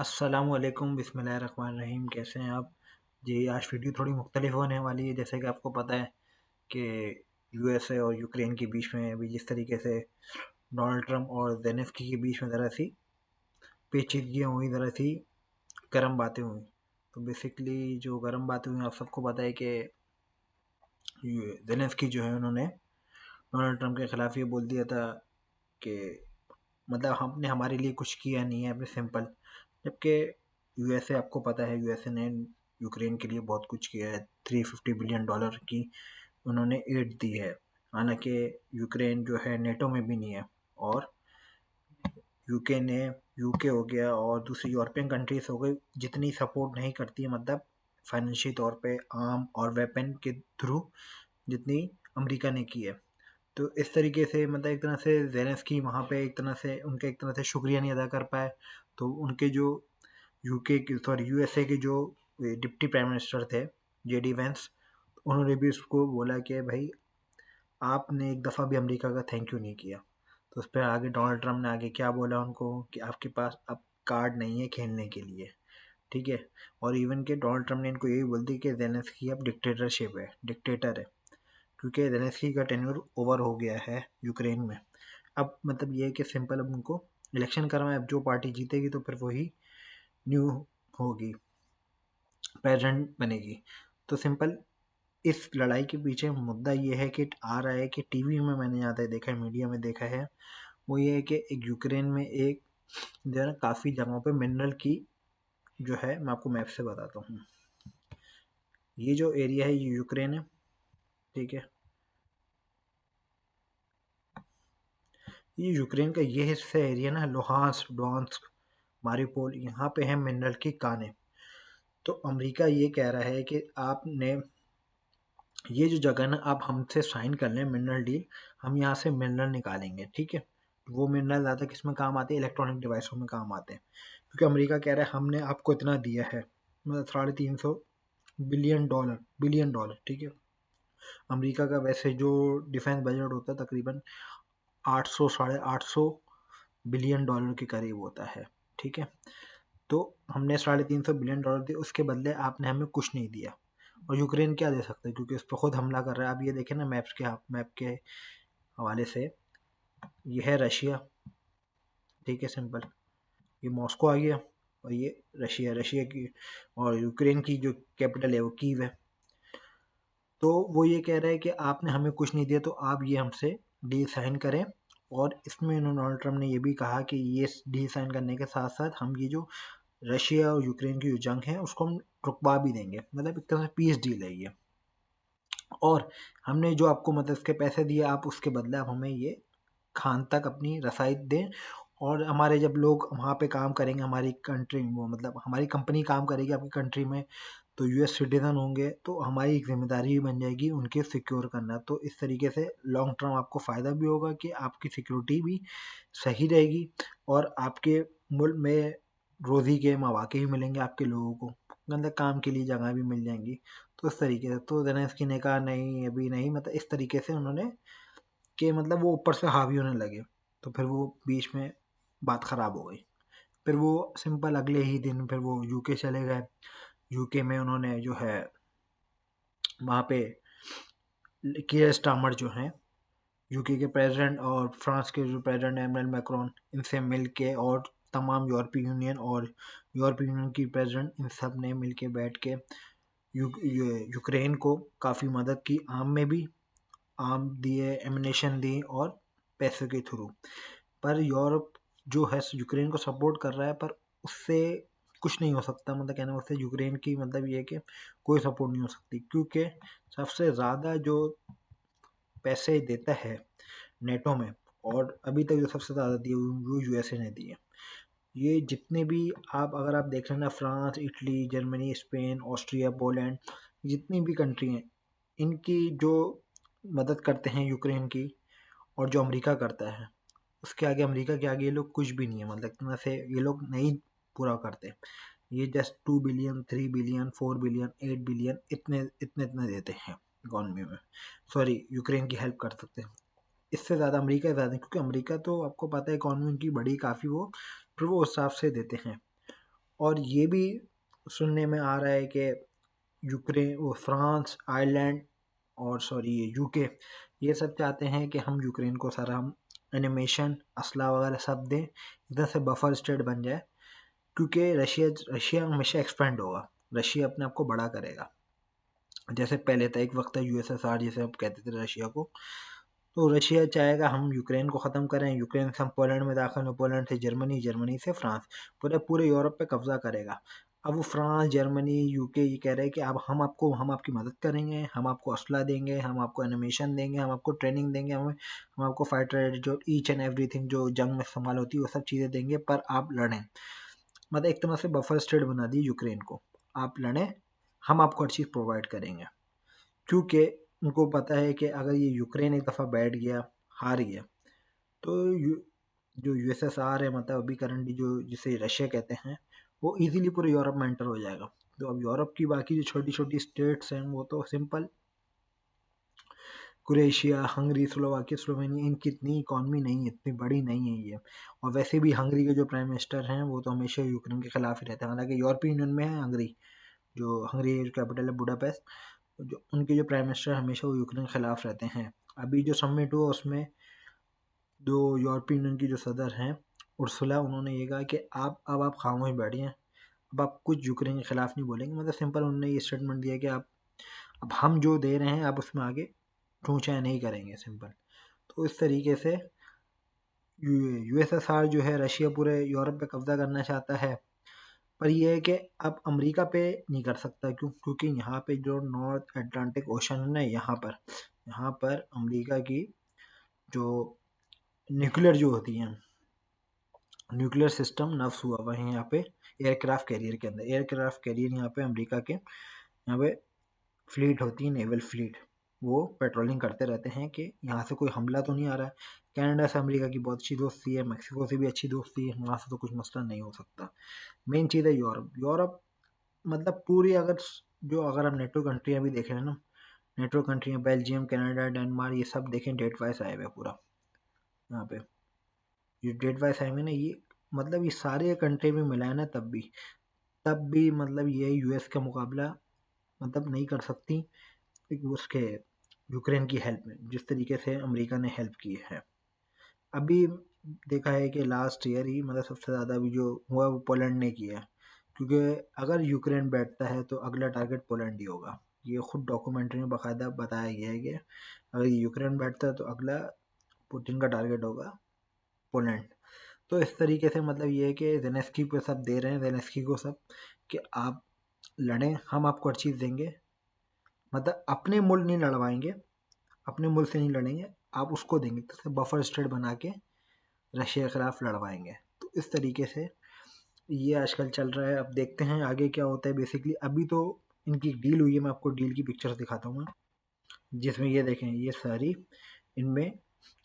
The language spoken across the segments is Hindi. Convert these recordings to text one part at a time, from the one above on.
अस्सलामुअलैकुम बिस्मिल्लाहिर्रहमानिर्रहीम। कैसे हैं आप जी। आज वीडियो थोड़ी मुख्तलिफ होने वाली है। जैसे कि आपको पता है कि यूएसए और यूक्रेन के बीच में अभी जिस तरीके से डोनाल्ड ट्रम्प और ज़ेलेंस्की के बीच में ज़रा सी पेचीदगियाँ हुई, ज़रा सी गर्म बातें हुई। तो बेसिकली जो गर्म बातें हुई, आप सबको पता है कि ज़ेलेंस्की जो है उन्होंने डोनाल्ड ट्रम्प के ख़िलाफ़ ये बोल दिया था कि मतलब हमने हमारे लिए कुछ किया नहीं है, अपने सिंपल। जबकि यूएसए, आपको पता है यूएसए ने यूक्रेन के लिए बहुत कुछ किया है। $350 बिलियन की उन्होंने एड दी है। हालांकि यूक्रेन जो है नेटो में भी नहीं है, और यूके हो गया और दूसरी यूरोपियन कंट्रीज हो गई, जितनी सपोर्ट नहीं करती है, मतलब फाइनेंशियल तौर पे आर्म और वेपन के थ्रू, जितनी अमेरिका ने की है। तो इस तरीके से मतलब एक तरह से ज़ेलेंस्की वहाँ पे एक तरह से शुक्रिया नहीं अदा कर पाए। तो उनके जो यूएसए के जो डिप्टी प्राइम मिनिस्टर थे, जेडी वेंस, उन्होंने भी उसको बोला कि भाई आपने एक दफ़ा भी अमेरिका का थैंक यू नहीं किया। तो उस पर आगे डोनाल्ड ट्रम्प ने आगे क्या बोला उनको कि आपके पास अब कार्ड नहीं है खेलने के लिए, ठीक है। और इवन के डोनाल्ड ट्रम्प ने इनको यही बोल दी कि ज़ेलेंस्की अब डिक्टेटर है, क्योंकि ज़ेलेंस्की का टेन्योर ओवर हो गया है यूक्रेन में। अब मतलब ये है कि सिंपल, अब उनको इलेक्शन करवाएं, अब जो पार्टी जीतेगी तो फिर वही न्यू होगी, प्रेजेंट बनेगी। तो सिंपल इस लड़ाई के पीछे मुद्दा ये है कि आ रहा है कि टीवी में मैंने यहाँ तक देखा है, मीडिया में देखा है, वो ये है कि एक यूक्रेन में एक जो है ना काफ़ी जगहों पे मिनरल की जो है, मैं आपको मैप से बताता हूँ। ये जो एरिया है ये यूक्रेन है, ठीक है। ये यूक्रेन का ये हिस्सा एरिया ना, लुहांस्क, डोनेट्स्क, मारिउपोल, यहाँ पे है मिनरल की कानें। तो अमेरिका ये कह रहा है कि आपने ये जो जगह ना, आप हमसे साइन कर लें मिनरल डील, हम यहाँ से मिनरल निकालेंगे, ठीक है। वो मिनरल ज़्यादा किस में काम आते हैं? इलेक्ट्रॉनिक डिवाइसों में काम आते हैं। क्योंकि अमेरिका कह रहा है हमने आपको इतना दिया है, मतलब 350 बिलियन डॉलर, ठीक है। अमेरिका का वैसे जो डिफेंस बजट होता है तकरीबन 800 साढ़े 800 बिलियन डॉलर के करीब होता है, ठीक है। तो हमने $350 बिलियन दिए, उसके बदले आपने हमें कुछ नहीं दिया। और यूक्रेन क्या दे सकता है, क्योंकि उस पर खुद हमला कर रहा है। आप ये देखें ना, मैप के हवाले से, ये है रशिया, ठीक है, सिंपल। ये मॉस्को आ गया, और ये रशिया की, और यूक्रेन की जो कैपिटल है वो कीव है। तो वो ये कह रहा है कि आपने हमें कुछ नहीं दिया, तो आप ये हमसे डील साइन करें। और इसमें डोनाल्ड ट्रम्प ने ये भी कहा कि ये डील साइन करने के साथ साथ हम ये जो रशिया और यूक्रेन की जो जंग है उसको हम रुकवा भी देंगे, मतलब एक तरह से पीस डील है ये। और हमने जो आपको मतलब इसके पैसे दिए, आप उसके बदले आप हमें ये खान तक अपनी रसाई दें। और हमारे जब लोग वहाँ पे काम करेंगे, हमारी कंट्री, वो मतलब हमारी कंपनी काम करेगी आपकी कंट्री में, तो यूएस सिटीजन होंगे, तो हमारी एक जिम्मेदारी भी बन जाएगी उनके सिक्योर करना। तो इस तरीके से लॉन्ग टर्म आपको फ़ायदा भी होगा कि आपकी सिक्योरिटी भी सही रहेगी, और आपके मुल्क में रोज़ी के मौके भी मिलेंगे आपके लोगों को, मतलब काम के लिए जगह भी मिल जाएंगी। तो इस तरीके से तो ज़ेलेंस्की ने कहा नहीं, अभी नहीं, मतलब इस तरीके से उन्होंने कि मतलब वो ऊपर से हावी होने लगे। तो फिर वो बीच में बात ख़राब हो गई। फिर वो सिंपल अगले ही दिन फिर वो यूके चले गए। यूके में उन्होंने जो है वहाँ पे कियर स्टार्मर जो हैं यूके के प्रेसिडेंट, और फ्रांस के जो प्रेसिडेंट एमैनुअल मैक्रोन, इनसे मिल के, और तमाम यूरोपीय यूनियन की प्रेसिडेंट, इन सब ने मिल के बैठ के यूक्रेन को काफ़ी मदद की, आर्म में भी आर्म दिए, एमिनेशन दी, और पैसे के थ्रू। पर यूरोप जो है यूक्रेन को सपोर्ट कर रहा है, पर उससे कुछ नहीं हो सकता। मतलब कहना उससे यूक्रेन की मतलब ये है कि कोई सपोर्ट नहीं हो सकती, क्योंकि सबसे ज़्यादा जो पैसे देता है नेटो में, और अभी तक जो सबसे ज़्यादा दिए वो यूएसए ने दिए। ये जितने भी अगर आप देख रहे हैं ना, France, Italy, Germany, Spain, Austria, Poland, जितनी भी कंट्री हैं, इनकी जो मदद करते हैं यूक्रेन की, और जो अमेरिका करता है, उसके आगे, अमेरिका के आगे ये लोग कुछ भी नहीं है। मतलब इतना से ये लोग नहीं पूरा करते। ये just 2 billion, 3 billion, 4 billion, 8 billion, इतने इतने इतने देते हैं इकॉनमी में। सॉरी, यूक्रेन की हेल्प कर सकते हैं। इससे ज़्यादा अमेरिका ज़्यादा, क्योंकि अमेरिका तो आपको पता है इकॉनमी उनकी बड़ी काफ़ी, वो फिर वो उस हिसाब से देते हैं। और ये भी सुनने में आ रहा है कि यूक्रेन, वो फ्रांस, आयरलैंड और सॉरी ये यूके, ये सब चाहते हैं कि हम यूक्रेन को सारा हम एनिमेशन, असला वगैरह सब दें, इधर से बफर स्टेट बन जाए, क्योंकि रशिया हमेशा एक्सपेंड होगा, रशिया अपने आप को बड़ा करेगा। जैसे पहले था, एक वक्त था यूएसएसआर जिसे हम कहते थे रशिया को, तो रशिया चाहेगा हम यूक्रेन को ख़त्म करें, यूक्रेन से हम पोलैंड में दाखिल हो, पोलैंड से जर्मनी, जर्मनी से फ्रांस, पूरे यूरोप पे कब्जा करेगा। अब वो फ्रांस, जर्मनी, यूके ये कह रहे हैं कि अब हम आपकी मदद करेंगे, हम आपको असला देंगे, हम आपको एनिमेशन देंगे, हम आपको ट्रेनिंग देंगे, हम आपको फाइटर जो ईच एंड एवरीथिंग जो जंग में इस्तेमाल होती है वो सब चीज़ें देंगे, पर आप लड़ें। मतलब एक तरह से बफर स्टेट बना दी यूक्रेन को, आप लड़ें, हम आपको हर चीज़ प्रोवाइड करेंगे। क्योंकि उनको पता है कि अगर ये यूक्रेन एक दफ़ा बैठ गया, हार गया, तो जो यूएसएसआर है, मतलब अभी करंटली जो जिसे रशिया कहते हैं, वो इजीली पूरे यूरोप में एंटर हो जाएगा। तो अब यूरोप की बाकी जो छोटी छोटी स्टेट्स हैं वो तो simple, Croatia, Hungary, Slovakia, Slovenia, इनकी इतनी इकॉनमी नहीं है, इतनी बड़ी नहीं है ये। और वैसे भी हंगरी के जो प्राइम मिनिस्टर हैं वो तो हमेशा यूक्रेन के खिलाफ ही रहते हैं, हालांकि यूरोपियन यूनियन में है हंगरी, जो हंगरी कैपिटल है बुडापेस्ट, जो उनके जो प्राइम मिनिस्टर हमेशा वो यूक्रेन के खिलाफ रहते हैं। अभी जो समिट हुआ उसमें जो यूरोपियन यूनियन की जो सदर हैं उर्सुला, उन्होंने ये कहा कि आप खामोश बैठिए, अब आप कुछ यूक्रेन के खिलाफ नहीं बोलेंगे। मतलब सिंपल उन्होंने ये स्टेटमेंट दिया कि अब हम जो दे रहे हैं आप उसमें आगे छूछाया नहीं करेंगे, सिंपल। तो इस तरीके से यूएसएसआर जो है, रशिया पूरे यूरोप पे कब्जा करना चाहता है, पर यह है कि अब अमेरिका पे नहीं कर सकता। क्योंकि यहाँ पे जो नॉर्थ अटलांटिक ओशन है ना, यहाँ पर अमेरिका की जो न्यूक्लियर जो होती हैं, न्यूक्लियर सिस्टम नफ्स हुआ हुआ है यहाँ पे एयरक्राफ्ट कैरियर के अंदर। एयरक्राफ्ट कैरियर यहाँ पे अमेरिका के यहाँ पे फ्लीट होती है, नेवल फ्लीट, वो पेट्रोलिंग करते रहते हैं कि यहाँ से कोई हमला तो नहीं आ रहा है। कनाडा से अमेरिका की बहुत अच्छी दोस्ती है, मैक्सिको से भी अच्छी दोस्ती है, वहाँ से तो कुछ मसला नहीं हो सकता। मेन चीज़ है यूरोप मतलब पूरी, अगर हम नेटो कंट्रियाँ भी देख रहे हैं ना, नेटो कंट्रियाँ बेल्जियम, कनाडा, डेनमार्क, ये सब देखें डेट वाइज आए हुए पूरा यहाँ पे, ये डेट वाइज आए हुए ना, ये मतलब ये सारे कंट्री में मिलाए ना, तब भी मतलब ये यूएस का मुकाबला मतलब नहीं कर सकती उसके यूक्रेन की हेल्प में, जिस तरीके से अमेरिका ने हेल्प की है। अभी देखा है कि लास्ट ईयर ही मतलब सबसे ज़्यादा अभी जो हुआ वो पोलैंड ने किया है, क्योंकि अगर यूक्रेन बैठता है तो अगला टारगेट पोलैंड ही होगा। ये खुद डॉक्यूमेंट्री में बाकायदा बताया गया है कि अगर यूक्रेन बैठता है तो अगला पुतिन का टारगेट होगा पोलैंड। तो इस तरीके से मतलब ये है कि ज़ेलेंस्की को सब दे रहे हैं, ज़ेलेंस्की को सब, कि आप लड़ें, हम आपको हर चीज़ देंगे, मतलब अपने मुल्क नहीं लड़वाएंगे, अपने मुल्क से नहीं लड़ेंगे, आप उसको देंगे, तो बफर स्टेट बना के रशिया के खिलाफ लड़वाएंगे। तो इस तरीके से ये आजकल चल रहा है। अब देखते हैं आगे क्या होता है। बेसिकली अभी तो इनकी डील हुई है, मैं आपको डील की पिक्चर्स दिखाता हूँ, जिसमें ये देखें, ये सारी इनमें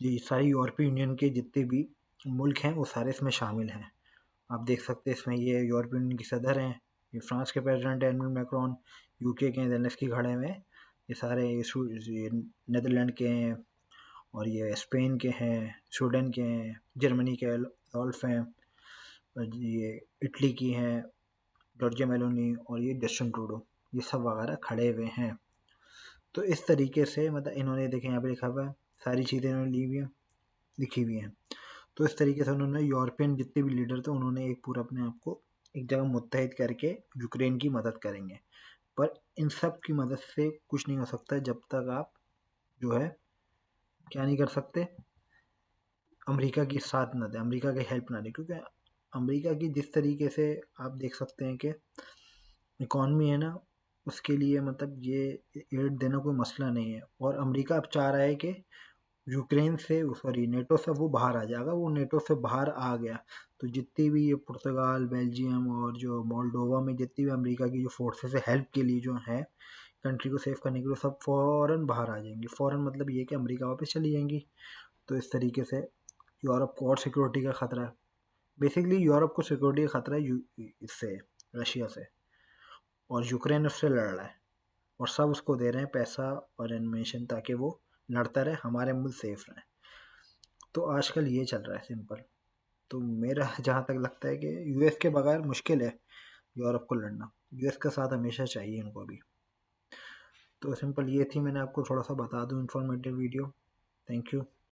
ये सारी यूरोपीय यूनियन के जितने भी मुल्क हैं वो सारे इसमें शामिल हैं। आप देख सकते हैं इसमें ये यूरोपियन यूनियन की सदर हैं, ये फ्रांस के प्रेसिडेंट हैं एम्मानुएल मैक्रोन, यूके के ज़ेलेंस्की खड़े हुए हैं, ये सारे ये नीदरलैंड के हैं, और ये स्पेन के हैं, स्वीडन के हैं, जर्मनी के रॉल्फ हैं, और ये इटली की हैं जॉर्जिया मेलोनी, और ये जस्टिन ट्रूडो, ये सब वगैरह खड़े हुए हैं। तो इस तरीके से मतलब इन्होंने देखें यहाँ पे लिखा हुआ है, सारी चीज़ें इन्होंने ली हुई हैं, लिखी हुई हैं। तो इस तरीके से उन्होंने यूरोपियन जितने भी लीडर थे उन्होंने एक पूरा अपने आप को एक जगह मुत्तहिद करके यूक्रेन की मदद करेंगे। पर इन सब की मदद से कुछ नहीं हो सकता जब तक आप जो है क्या नहीं कर सकते, अमेरिका की साथ ना दें, अमेरिका की हेल्प ना दें। क्योंकि अमेरिका की जिस तरीके से आप देख सकते हैं कि इकॉनमी है ना, उसके लिए मतलब ये एड देना कोई मसला नहीं है। और अमेरिका अब चाह रहा है कि यूक्रेन से, सॉरी नेटो से वो बाहर आ जाए। अगर वो नेटो से बाहर आ गया तो जितनी भी ये पुर्तगाल, बेल्जियम और जो मोल्डोवा में जितनी भी अमेरिका की जो फोर्सेस है हेल्प के लिए जो है कंट्री को सेव करने के लिए, सब फ़ौरन बाहर आ जाएंगी। फ़ौरन मतलब ये कि अमेरिका वापस चली जाएंगी। तो इस तरीके से यूरोप को और सिक्योरिटी का ख़तरा है। बेसिकली यूरोप को सिक्योरिटी का ख़तरा है इससे, रशिया से, और यूक्रेन उससे लड़ रहा है, और सब उसको दे रहे हैं पैसा और एनिमेशन ताकि वो लड़ता रहे, हमारे मुल्क सेफ रहे। तो आजकल ये चल रहा है सिंपल। तो मेरा जहाँ तक लगता है कि यूएस के बगैर मुश्किल है, यूरोप को लड़ना। यूएस के साथ हमेशा चाहिए इनको अभी। तो सिंपल ये थी, मैंने आपको थोड़ा सा बता दूं इन्फॉर्मेटिव वीडियो। Thank you.